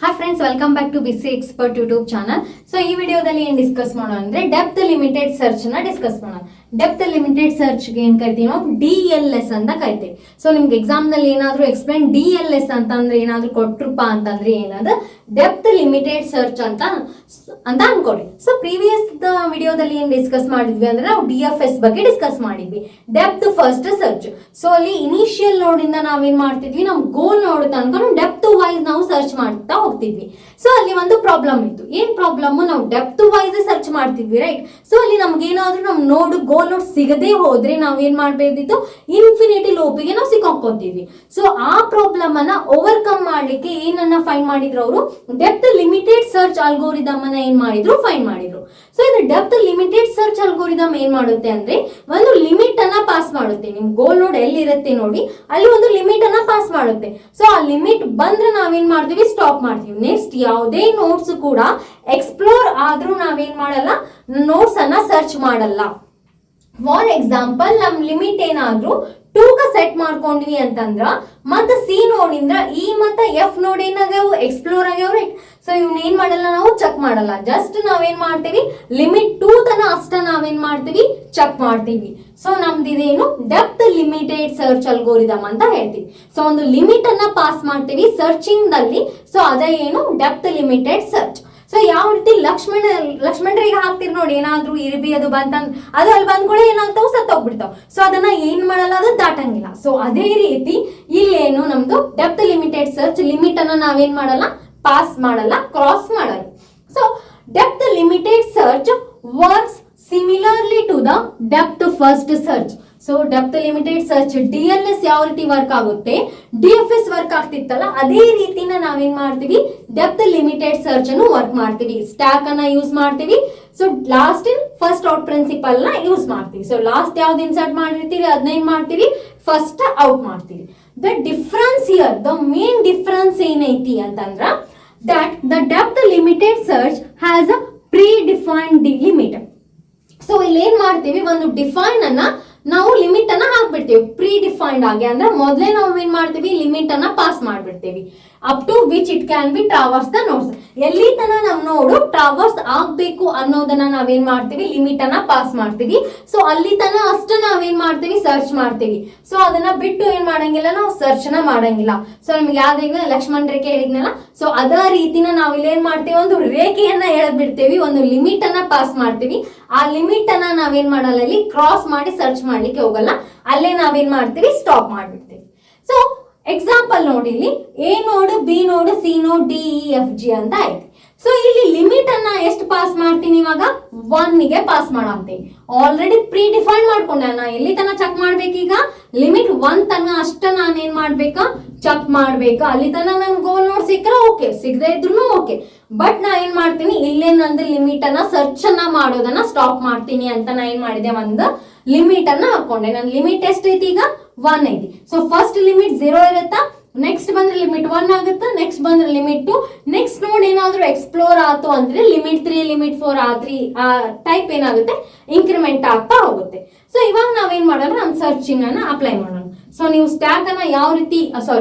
Hi friends, welcome back to BC expert YouTube channel. So ಈ ವಿಡಿಯೋದಲ್ಲಿ ಏನ್ discuss ಮಾಡೋಣ ಅಂದ್ರೆ ಡೆಪ್ತ್ ಲಿಮಿಟೆಡ್ ಸರ್ಚ್ ನ ಡಿಸ್ಕಸ್ ಮಾಡೋಣ. ಡೆಪ್ತ್ ಲಿಮಿಟೆಡ್ ಸರ್ಚ್ ಗೆ ಏನ್ ಕರಿತೀವಿ ನಾವು DLS ಅಂತ ಕರಿತೀವಿ. ಸೊ ನಿಮ್ಗೆ ಎಕ್ಸಾಮ್ ನಲ್ಲಿ ಏನಾದ್ರು ಎಕ್ಸ್ಪ್ಲೈನ್ DLS ಅಂತಂದ್ರೆ ಏನಾದ್ರು ಕೊಟ್ರಪ್ಪ ಅಂತಂದ್ರೆ ಏನದು ಡೆಪ್ತ್ ಲಿಮಿಟೆಡ್ ಸರ್ಚ್ ಅಂತ ಅನ್ಕೊಡಿ. ಸೊ ಪ್ರೀವಿಯಸ್ ವಿಡಿಯೋದಲ್ಲಿ ಏನ್ ಡಿಸ್ಕಸ್ ಮಾಡಿದ್ವಿ ಅಂದ್ರೆ ನಾವು DFS ಬಗ್ಗೆ ಡಿಸ್ಕಸ್ ಮಾಡಿದ್ವಿ, ಡೆಪ್ತ್ ಫಸ್ಟ್ ಸರ್ಚ್. ಸೊ ಅಲ್ಲಿ ಇನಿಷಿಯಲ್ ನೋಡ್ ಇಂದ ನಾವೇನ್ ಮಾಡ್ತಿದ್ವಿ, ನಮ್ ಗೋಲ್ ನೋಡ್ ತನಕ ಡೆಪ್ತ್ ವೈಸ್ ನಾವು ಸರ್ಚ್ ಮಾಡ್ತಾ ಹೋಗ್ತಿದ್ವಿ. ಸೊ ಅಲ್ಲಿ ಒಂದು ಪ್ರಾಬ್ಲಮ್ ಇತ್ತು. ಏನ್ ಪ್ರಾಬ್ಲಮ್, ನಾವು ಡೆಪ್ತ್ ವೈಸ್ ಸರ್ಚ್ ಮಾಡ್ತಿದ್ವಿ, ರೈಟ್? ಸೊ ಅಲ್ಲಿ ನಮ್ಗೆ ಏನಾದ್ರು ನಮ್ ನೋಡ್ ಗೋಲ್ ನೋಡ್ ಸಿಗದೆ ಹೋದ್ರೆ ನಾವೇನ್ ಮಾಡ್ಬೇಕಿತ್ತು, ಇನ್ಫಿನಿಟಿ ಲೂಪಿಗೆ ನಾವು ಸಿಕ್ಕಾಕೊಂತಿದ್ವಿ. ಸೊ ಆ ಪ್ರಾಬ್ಲಮ್ ಅನ್ನ ಓವರ್ಕಮ್ ಮಾಡ್ಲಿಕ್ಕೆ ಏನನ್ನ ಫೈಂಡ್ ಮಾಡಿದ್ರು ಅವರು, ಡೆಪ್ತ್ ಲಿಮಿಟೆಡ್ ಸರ್ಚ್ ಅಲ್ಗೋರಿದಮ್ ಅನ್ನ ಏನ್ ಮಾಡಿದ್ರು, ಫೈಂಡ್ ಮಾಡಿದ್ರು. ಸೊ ಇದು ಡೆಪ್ತ್ ಲಿಮಿಟೆಡ್ ಸರ್ಚ್ ಅಲ್ಗೋರಿದಮ್ ಏನ್ ಮಾಡುತ್ತೆ ಅಂದ್ರೆ ಒಂದು ಲಿಮಿಟ್ ಅನ್ನ ಪಾಸ್ ಮಾಡುತ್ತೆ. ನಿಮ್ ಗೋಲ್ ನೋಡ್ ಎಲ್ಲಿರುತ್ತೆ ನೋಡಿ, ಅಲ್ಲಿ ಒಂದು ಲಿಮಿಟ್ ಅನ್ನ ಪಾಸ್ ಮಾಡುತ್ತೆ. ಸೊ ಆ ಲಿಮಿಟ್ ಬಂದ್ರೆ ನಾವೇನ್ ಮಾಡ್ತೀವಿ, ಸ್ಟಾಪ್ ಮಾಡ್ತೀವಿ. ನೆಕ್ಸ್ಟ್ ಯಾವುದೇ ನೋಟ್ಸ್ ಕೂಡ ಎಕ್ಸ್ಪ್ಲೋರ್ ಆದ್ರೂ ನಾವೇನ್ ಮಾಡಲ್ಲ, ನೋಟ್ಸ್ ಅನ್ನ ಸರ್ಚ್ ಮಾಡಲ್ಲ. ಫಾರ್ ಎಕ್ಸಾಂಪಲ್, ನಮ್ ಲಿಮಿಟ್ ಏನಾದ್ರು 2 ಸೆಟ್ ಮಾಡ್ಕೊಂಡ್ವಿ ಅಂತಂದ್ರ ಮತ್ತ ಸಿ ನೋಡಿಂದ ಇ ಮತ್ತ ಎಫ್ ನೋಡ್ ಏನಾಗ್ಯಾವ, ಎಕ್ಸ್ಪ್ಲೋರ್ ಆಗ್ಯಾವ, ರೈಟ್? ಸೊ ಇವ್ನ ಏನ್ ಮಾಡಲ್ಲ, ನಾವು ಚೆಕ್ ಮಾಡಲ್ಲ. ಜಸ್ಟ್ ನಾವೇನ್ ಮಾಡ್ತೀವಿ, ಲಿಮಿಟ್ 2 ತನ ಅಷ್ಟ ನಾವೇನ್ ಮಾಡ್ತೀವಿ, ಚೆಕ್ ಮಾಡ್ತೀವಿ. ಸೊ ನಮ್ದು ಇದೇನು ಡೆಪ್ತ್ ಲಿಮಿಟೆಡ್ ಸರ್ಚ್ ಅಲ್ಗೋರಿದಮ್ ಅಂತ ಹೇಳ್ತೀವಿ. ಸೊ ಒಂದು ಲಿಮಿಟ್ ಅನ್ನ ಪಾಸ್ ಮಾಡ್ತೀವಿ ಸರ್ಚಿಂಗ್ ದಲ್ಲಿ. ಸೊ ಅದೇ ಏನು ಡೆಪ್ತ್ ಲಿಮಿಟೆಡ್ ಸರ್ಚ್. ಸೊ ಯಾವ ರೀತಿ ಲಕ್ಷ್ಮಣರಿಗೆ ಹಾಕ್ತಿರ್ ನೋಡಿ, ಏನಾದ್ರು ಇರ್ಬಿ ಅದು ಬಂತಂದ್ ಅದು ಅಲ್ಲಿ ಬಂದ್ಕೊಳ್ಳಿ ಏನಾಗ್ತಾವ, ಸತ್ತೋಗ್ಬಿಡ್ತಾವ. ಸೊ ಅದನ್ನ ಏನ್ ಮಾಡಲ್ಲ, ಅದು ದಾಟಂಗಿಲ್ಲ. ಸೊ ಅದೇ ರೀತಿ ಇಲ್ಲೇನು ನಮ್ದು ಡೆಪ್ತ್ ಲಿಮಿಟೆಡ್ ಸರ್ಚ್, ಲಿಮಿಟ್ ಅನ್ನ ನಾವೇನ್ ಮಾಡಲ್ಲ, ಪಾಸ್ ಮಾಡಲ್ಲ, ಕ್ರಾಸ್ ಮಾಡಲ್ಲ. So depth limited search works similarly to the depth first search. So depth limited search DLS ಯಾವ ರೀತಿ ವರ್ಕ್ ಆಗುತ್ತೆ, DFS ವರ್ಕ್ ಆಗ್ತಿತ್ತಲ್ಲ, ಅದೇ ರೀತಿನ ನಾವೇನ್ ಮಾಡ್ತೀವಿ, ಡೆಪ್ತ್ ಲಿಮಿಟೆಡ್ ಸರ್ಚ್ ಅನ್ನು ವರ್ಕ್ ಮಾಡ್ತೀವಿ. ಸ್ಟ್ಯಾಕ್ ಅನ್ನ ಯೂಸ್ ಮಾಡ್ತೀವಿ. So last in first out principle ನ ಯೂಸ್ ಮಾಡ್ತೀವಿ. ಸೊ ಲಾಸ್ಟ್ ಯಾವ್ದು ಇನ್ಸರ್ಟ್ ಮಾಡಿರ್ತೀವಿ ಅದನ್ನ ಏನ್ ಮಾಡ್ತೀವಿ, ಫಸ್ಟ್ ಔಟ್ ಮಾಡ್ತೀವಿ. The difference here, the main difference ಏನೈತಿ ಅಂತಂದ್ರ that the depth limited search has a predefined limit. So ಇಲ್ಲಿ ಏನ್ ಮಾಡ್ತೀವಿ, ಒಂದು ಡಿಫೈನ್ ಅನ್ನ ನಾವು ಲಿಮಿಟ್ ಅನ್ನ ಹಾಕ್ಬಿಡ್ತೀವಿ, ಪ್ರೀ ಡಿಫೈನ್ಡ್ ಆಗಿ. ಅಂದ್ರೆ ಮೊದಲೇ ನಾವು ಏನ್ ಮಾಡ್ತೀವಿ, ಲಿಮಿಟ್ ಅನ್ನ ಪಾಸ್ ಮಾಡ್ಬಿಡ್ತೀವಿ. Up to which it can be traverse the nodes. ಎಲ್ಲಿ ತನ ನಮ್ ನೋಡು ಟ್ರಾವರ್ಸ್ ಆಗ್ಬೇಕು ಅನ್ನೋದನ್ನ ನಾವೇನ್ ಮಾಡ್ತೀವಿ, ಲಿಮಿಟ್ ಅನ್ನ ಪಾಸ್ ಮಾಡ್ತೀವಿ. ಸೊ ಅಲ್ಲಿ ತನ ಅಷ್ಟ ನಾವೇನ್ ಮಾಡ್ತೀವಿ, ಸರ್ಚ್ ಮಾಡ್ತೀವಿ. ಸೊ ಅದನ್ನ ಬಿಟ್ಟು ಏನ್ ಮಾಡಂಗಿಲ್ಲ, ನಾವು ಸರ್ಚ್ ನ ಮಾಡಂಗಿಲ್ಲ. ಸೊ ನಿಮ್ಗೆ ಯಾವ್ದು ಲಕ್ಷ್ಮಣ್ ರೇಖೆ ಹೇಳಿದ್ನಲ್ಲ, ಸೊ ಅದೇ ರೀತಿನ ನಾವ್ ಇಲ್ಲಿ ಏನ್ ಮಾಡ್ತೀವಿ, ಒಂದು ರೇಖೆಯನ್ನ ಎಳೆದ್ ಬಿಡ್ತೀವಿ, ಒಂದು ಲಿಮಿಟ್ ಅನ್ನ ಪಾಸ್ ಮಾಡ್ತೀವಿ. ಆ ಲಿಮಿಟ್ ಅನ್ನ ನಾವೇನ್ ಮಾಡಲ್ಲ, ಇಲ್ಲಿ ಕ್ರಾಸ್ ಮಾಡಿ ಸರ್ಚ್ ಮಾಡ್ಲಿಕ್ಕೆ ಹೋಗಲ್ಲ, ಅಲ್ಲೇ ನಾವೇನ್ ಮಾಡ್ತೀವಿ, ಸ್ಟಾಪ್ ಮಾಡ್ಬಿಡ್ತೀವಿ. ಸೊ ಎಕ್ಸಾಂಪಲ್ ನೋಡಿ, ಇಲ್ಲಿ ಎ ನೋಡ್, ಬಿ ನೋಡ್, ಸಿ ನೋಡ್, ಡಿ, ಇ, ಎಫ್, ಜಿ ಅಂತ ಐತಿ. ಸೊ ಇಲ್ಲಿ ಲಿಮಿಟ್ ಅನ್ನ ಎಷ್ಟು ಪಾಸ್ ಮಾಡ್ತೀನಿ, ಇವಾಗ 1 ಗೆ ಪಾಸ್ ಮಾಡಂತೀನಿ. ಆಲ್ರೆಡಿ ಪ್ರೀ ಡಿಫೈನ್ ಮಾಡ್ಕೊಂಡೆ. ನಾ ಎಲ್ಲಿ ತನ ಚೆಕ್ ಮಾಡ್ಬೇಕೀಗ, ಲಿಮಿಟ್ 1 ತನ ಅಷ್ಟ ನಾನು ಏನ್ ಮಾಡ್ಬೇಕಾ, ಚೆಕ್ ಮಾಡ್ಬೇಕಾ. ಅಲ್ಲಿ ತನ ನನ್ ಗೋಲ್ ನೋಡ್ ಸಿಕ್ಕರೆ ಓಕೆ, ಸಿಗದೆ ಇದ್ರು ಓಕೆ. ಬಟ್ ನಾ ಏನ್ ಮಾಡ್ತೀನಿ, ಇಲ್ಲೇ ನಂದು ಲಿಮಿಟ್ ಅನ್ನ ಸರ್ಚ್ ಅನ್ನ ಮಾಡೋದನ್ನ ಸ್ಟಾಪ್ ಮಾಡ್ತೀನಿ ಅಂತ ನಾ ಏನ್ ಮಾಡಿದೆ, ಒಂದು ಲಿಮಿಟ್ ಅನ್ನ ಹಾಕೊಂಡೆ. ನನ್ನ ಲಿಮಿಟ್ ಎಷ್ಟು ಐತಿ, ಈಗ 1 ಐತಿ. ಸೊ ಫಸ್ಟ್ ಲಿಮಿಟ್ 0 ಇರುತ್ತಾ, ನೆಕ್ಸ್ಟ್ ಬಂದ್ರೆ ಲಿಮಿಟ್ 1 ಆಗುತ್ತಾ, ನೆಕ್ಸ್ಟ್ ಬಂದ್ರೆ ಲಿಮಿಟ್ 2, ನೆಕ್ಸ್ಟ್ ನೋಡ್ ಏನಾದ್ರು ಎಕ್ಸ್ಪ್ಲೋರ್ ಆಯ್ತು ಅಂದ್ರೆ ಲಿಮಿಟ್ 3, ಲಿಮಿಟ್ 4, ಆ ಟೈಪ್ ಏನಾಗುತ್ತೆ, ಇನ್ಕ್ರಿಮೆಂಟ್ ಆಗ್ತಾ ಹೋಗುತ್ತೆ. ಸೊ ಇವಾಗ ನಾವೇನ್ ಮಾಡೋಣ, ನಮ್ ಸರ್ಚಿಂಗ್ ಅನ್ನ ಅಪ್ಲೈ ಮಾಡೋಣ. ಸೊ ನೀವು ಸ್ಟ್ಯಾಕ್ ಅನ್ನ ಯಾವ ರೀತಿ,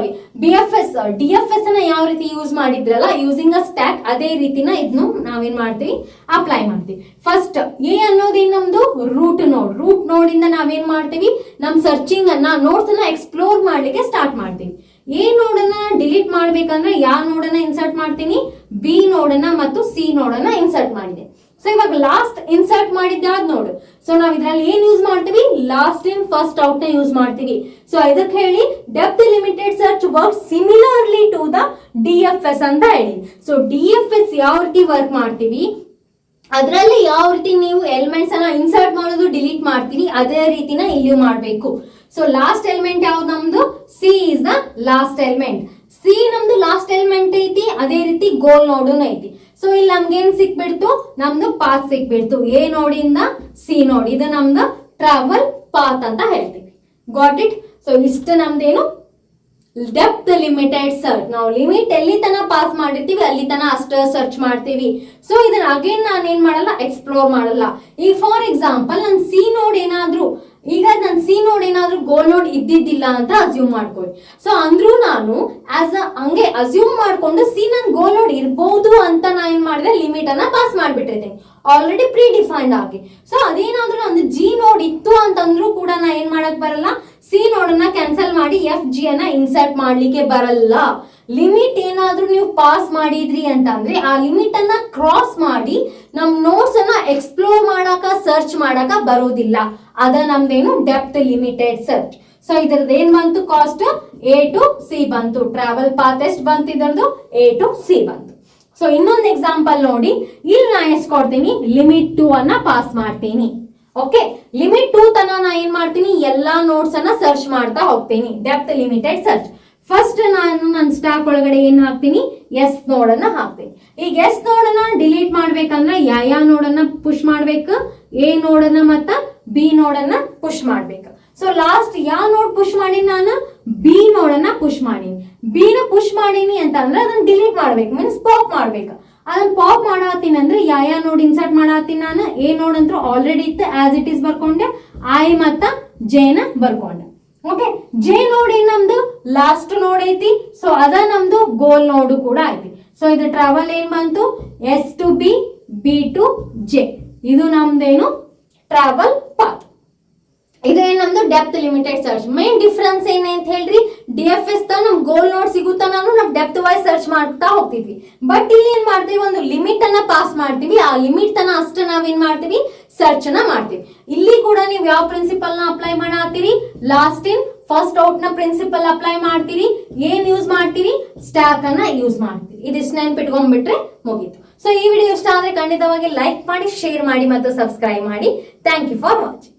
DFS ಅನ್ನ ಯಾವ ರೀತಿ ಯೂಸ್ ಮಾಡಿದ್ರಲ್ಲ, ಯೂಸಿಂಗ್ ಅ ಸ್ಟ್ಯಾಕ್, ಅದೇ ರೀತಿನ ಇದನ್ನು ನಾವೇನ್ ಮಾಡ್ತೀವಿ, ಅಪ್ಲೈ ಮಾಡ್ತೀವಿ. ಫಸ್ಟ್ ಎ ಅನ್ನೋದೇನ್ ನಮ್ದು ರೂಟ್ ನೋಡ್ ಇಂದ ನಾವೇನ್ ಮಾಡ್ತೀವಿ, ನಮ್ ಸರ್ಚಿಂಗ್ ಅನ್ನ, ನೋಟ್ಸ್ ಅನ್ನ ಎಕ್ಸ್ಪ್ಲೋರ್ ಮಾಡ್ಲಿಕ್ಕೆ ಸ್ಟಾರ್ಟ್ ಮಾಡ್ತೀವಿ. ಎ ನೋಡನ್ನ ಡಿಲೀಟ್ ಮಾಡ್ಬೇಕಂದ್ರೆ ಯಾವ ನೋಡನ್ನ ಇನ್ಸರ್ಟ್ ಮಾಡ್ತೀನಿ, ಬಿ ನೋಡನ್ನ ಮತ್ತು ಸಿ ನೋಡನ್ನ ಇನ್ಸರ್ಟ್ ಮಾಡಿದೆ. ಸೊ ಇವಾಗ ಲಾಸ್ಟ್ ಇನ್ಸರ್ಟ್ ಮಾಡಿದ್ದೆ ಅದ್ ನೋಡು. ಸೊ ನಾವ್ ಇದ್ರಲ್ಲಿ ಏನ್ ಯೂಸ್ ಮಾಡ್ತೀವಿ, ಲಾಸ್ಟ್ ಇನ್ ಫಸ್ಟ್ ಔಟ್ ನ ಯೂಸ್ ಮಾಡ್ತೀವಿ. ಸೊ ಇದಕ್ಕೆ ಹೇಳಿ depth limited search work similarly to the DFS ಅಂತ ಹೇಳಿ. ಸೊ DFS ಯಾವ ರೀತಿ ವರ್ಕ್ ಮಾಡ್ತೀವಿ, ಅದರಲ್ಲಿ ಯಾವ ರೀತಿ ನೀವು ಎಲಿಮೆಂಟ್ಸ್ ಅನ್ನ ಇನ್ಸರ್ಟ್ ಮಾಡೋದು, ಡಿಲೀಟ್ ಮಾಡ್ತೀವಿ, ಅದೇ ರೀತಿನ ಇಲ್ಲಿಯೂ ಮಾಡ್ಬೇಕು. ಸೊ ಲಾಸ್ಟ್ ಎಲಿಮೆಂಟ್ ಯಾವ್ದು ನಮ್ದು, C is the last element. C ನಮ್ದು ಲಾಸ್ಟ್ ಎಲಿಮೆಂಟ್ ಐತಿ, ಅದೇ ರೀತಿ ಗೋಲ್ ನೋಡುನು ಐತಿ. ಸೊ ಇಲ್ಲಿ ನಮ್ಗೆ ಏನ್ ಸಿಕ್ಬಿಡ್ತು, ನಮ್ದು ಪಾತ್ ಸಿಕ್ಬಿಡ್ತು, ಎ ನೋಡಿಂದ ಸಿ ನೋಡ್. ಇದು ನಮ್ದು ಟ್ರಾವೆಲ್ ಪಾತ್ ಅಂತ ಹೇಳ್ತೀವಿ. Got it? ಸೊ ಇಷ್ಟು ನಮ್ದೇನು ಡೆಪ್ತ್ ಲಿಮಿಟೆಡ್ ಸರ್ಚ್. ನಾವು ಲಿಮಿಟ್ ಎಲ್ಲಿ ತನ ಪಾಸ್ ಮಾಡಿರ್ತೀವಿ ಅಲ್ಲಿ ತನ ಅಷ್ಟ ಸರ್ಚ್ ಮಾಡ್ತೀವಿ. ಸೊ ಇದನ್ನ ಅಗೇನ್ ನಾನು ಏನ್ ಮಾಡಲ್ಲ, ಎಕ್ಸ್ಪ್ಲೋರ್ ಮಾಡಲ್ಲ. ಈಗ ಫಾರ್ ಎಕ್ಸಾಂಪಲ್ ನನ್ ಸಿ ನೋಡ್ ಏನಾದ್ರು ಈಗ ನನ್ನ ಸಿ ನೋಡ್ ಏನಾದ್ರೂ ಗೋಲ್ ನೋಡ್ ಇದ್ದಿದ್ದಿಲ್ಲ ಅಂತ ಅಸ್ಯೂಮ್ ಮಾಡ್ಕೊಳ್ಳಿ. ಸೊ ಅಂದ್ರೂ ನಾನು ಹಂಗೆ ಅಸ್ಯೂಮ್ ಮಾಡ್ಕೊಂಡು ಸಿ ನನ್ ಗೋಲ್ ನೋಡ್ ಇರ್ಬೋದು ಅಂತ ನಾ ಏನ್ ಮಾಡಿದೆ, ಲಿಮಿಟ್ ಅನ್ನ ಪಾಸ್ ಮಾಡ್ಬಿಟ್ಟಿರ್ತೀನಿ ಆಲ್ರೆಡಿ ಪ್ರೀ ಡಿಫೈನ್ಡ್ ಆಗಿ. ಸೊ ಅದೇನಾದ್ರೂ ಒಂದು ಜಿ ನೋಡ್ ಇತ್ತು ಅಂತಂದ್ರೂ ಕೂಡ ನಾ ಏನ್ ಮಾಡಕ್ ಬರಲ್ಲ, ಸಿ ನೋಡನ್ನ ಕ್ಯಾನ್ಸಲ್ ಮಾಡಿ ಎಫ್ ಜಿ ಅನ್ನ ಇನ್ಸರ್ಟ್ ಮಾಡ್ಲಿಕ್ಕೆ ಬರಲ್ಲ. ಲಿಮಿಟ್ ಏನಾದ್ರೂ ನೀವು ಪಾಸ್ ಮಾಡಿದ್ರಿ ಅಂತ ಅಂದ್ರೆ ಆ ಲಿಮಿಟ್ ಅನ್ನ ಕ್ರಾಸ್ ಮಾಡಿ ನಮ್ ನೋಟ್ಸ್ ಅನ್ನ ಎಕ್ಸ್ಪ್ಲೋರ್ ಮಾಡಾಕ ಸರ್ಚ್ ಮಾಡಾಕ ಬರೋದಿಲ್ಲ. ಅದ ನಮ್ದೇನು ಡೆಪ್ತ್ ಲಿಮಿಟೆಡ್ ಸರ್ಚ್. ಸೊ ಇದ್ರದ್ದು ಏನ್ ಬಂತು, ಕಾಸ್ಟ್ ಎ ಟು ಸಿ ಬಂತು. ಟ್ರಾವೆಲ್ ಪಾತ್ ಎಷ್ಟು ಬಂತು ಇದರದು, ಎ ಟು ಸಿ ಬಂತು. ಸೊ ಇನ್ನೊಂದು ಎಕ್ಸಾಂಪಲ್ ನೋಡಿ, ಇಲ್ಲಿ ನಾ ಎಷ್ಟು ಕೊಡ್ತೀನಿ, ಲಿಮಿಟ್ 2 ಅನ್ನ ಪಾಸ್ ಮಾಡ್ತೀನಿ. ಓಕೆ, ಲಿಮಿಟ್ 2 ತನ ನಾ ಏನ್ ಮಾಡ್ತೀನಿ, ಎಲ್ಲಾ ನೋಟ್ಸ್ ಅನ್ನ ಸರ್ಚ್ ಮಾಡ್ತಾ ಹೋಗ್ತೀನಿ, ಡೆಪ್ತ್ ಲಿಮಿಟೆಡ್ ಸರ್ಚ್. ಫಸ್ಟ್ ನಾನು ನನ್ನ ಸ್ಟಾಕ್ ಒಳಗಡೆ ಏನ್ ಹಾಕ್ತೀನಿ, ಎಸ್ ನೋಡನ್ನ ಹಾಕ್ತೀನಿ. ಈಗ ಎಸ್ ನೋಡನ್ನ ಡಿಲೀಟ್ ಮಾಡ್ಬೇಕಂದ್ರೆ ಯಾವ ನೋಡನ್ನ ಪುಷ್ ಮಾಡ್ಬೇಕು, ಎ ನೋಡನ್ನ ಮತ್ತ ಬಿ ನೋಡನ್ನ ಪುಷ್ ಮಾಡ್ಬೇಕು. ಸೊ ಲಾಸ್ಟ್ ಯಾವ ನೋಡ್ ಪುಷ್ ಮಾಡೀನಿ, ನಾನು ಬಿ ನೋಡನ್ನ ಪುಷ್ ಮಾಡೀನಿ. ಬಿ ನ ಪುಷ್ ಮಾಡೀನಿ ಅಂತ ಅಂದ್ರೆ ಅದನ್ನ ಡಿಲೀಟ್ ಮಾಡ್ಬೇಕು, ಮೀನ್ಸ್ ಪಾಪ್ ಮಾಡ್ಬೇಕು. ಅದನ್ನ ಪಾಪ್ ಮಾಡತ್ತೀನಿ ಅಂದ್ರೆ ಯಾವ ನೋಡ್ ಇನ್ಸರ್ಟ್ ಮಾಡತ್ತೀನಿ, ನಾನು ಎ ನೋಡ್ ಅಂತೂ ಆಲ್ರೆಡಿ ಇತ್ತು, ಆಸ್ ಇಟ್ ಈಸ್ ಬರ್ಕೊಂಡೆ. ಐ ಮತ್ತ ಜೆ ನ ಬರ್ಕೊಂಡೆ. ಓಕೆ, ಜೆ ನೋಡ್ ಏನ್ ನಮ್ದು ಲಾಸ್ಟ್ ನೋಡ್ ಐತಿ. ಸೊ ಅದ ನಮ್ದು ಗೋಲ್ ನೋಡ್ ಕೂಡ ಐತಿ. ಸೊ ಇದು ಟ್ರಾವೆಲ್ ಏನ್ ಬಂತು, S to B, B to J. ಇದು ನಮ್ದೇನು ಟ್ರಾವೆಲ್ ಪಾತ್. ಇದು ಏನ್ ನಮ್ದು depth limited search. Main difference ಏನಂತ ಹೇಳ್ರಿ, DFS ತ ನಮ್ ಗೋಲ್ ನೋಡ್ ಸಿಗುತ್ತಾ, ನಾವು ನಮ್ ಡೆಪ್ತ್ ವೈಸ್ ಸರ್ಚ್ ಮಾಡ್ತಾ ಹೋಗ್ತೀವಿ. ಬಟ್ ಇಲ್ಲಿ ಏನ್ ಮಾಡ್ತೀವಿ, ಒಂದು ಲಿಮಿಟ್ ಅನ್ನ ಪಾಸ್ ಮಾಡ್ತೀವಿ. ಆ ಲಿಮಿಟ್ ತನ ಅಷ್ಟ ನಾವೇನ್ ಮಾಡ್ತೀವಿ, ಸರ್ಚ್ ನ ಮಾಡ್ತೀವಿ. ಇಲ್ಲಿ ಕೂಡ ನೀವು ಯಾವ ಪ್ರಿನ್ಸಿಪಲ್ ನ ಅಪ್ಲೈ ಮಾಡತ್ತೀರಿ, ಲಾಸ್ಟ್ ಇನ್ ಫಸ್ಟ್ ಔಟ್ ನ ಪ್ರಿನ್ಸಿಪಲ್ ಅಪ್ಲೈ ಮಾಡ್ತೀರಿ. ಏನ್ ಯೂಸ್ ಮಾಡ್ತೀರಿ, ಸ್ಟ್ಯಾಕ್ ಅನ್ನ ಯೂಸ್ ಮಾಡ್ತೀರಿ. ಇದಿಷ್ಟು ನೆನ್ಪಿಟ್ಕೊಂಡ್ಬಿಟ್ರೆ ಮುಗೀತು. ಸೊ ಈ ವಿಡಿಯೋ ಇಷ್ಟ ಆದ್ರೆ ಖಂಡಿತವಾಗಿ ಲೈಕ್ ಮಾಡಿ, ಶೇರ್ ಮಾಡಿ ಮತ್ತು ಸಬ್ಸ್ಕ್ರೈಬ್ ಮಾಡಿ. Thank you for watching.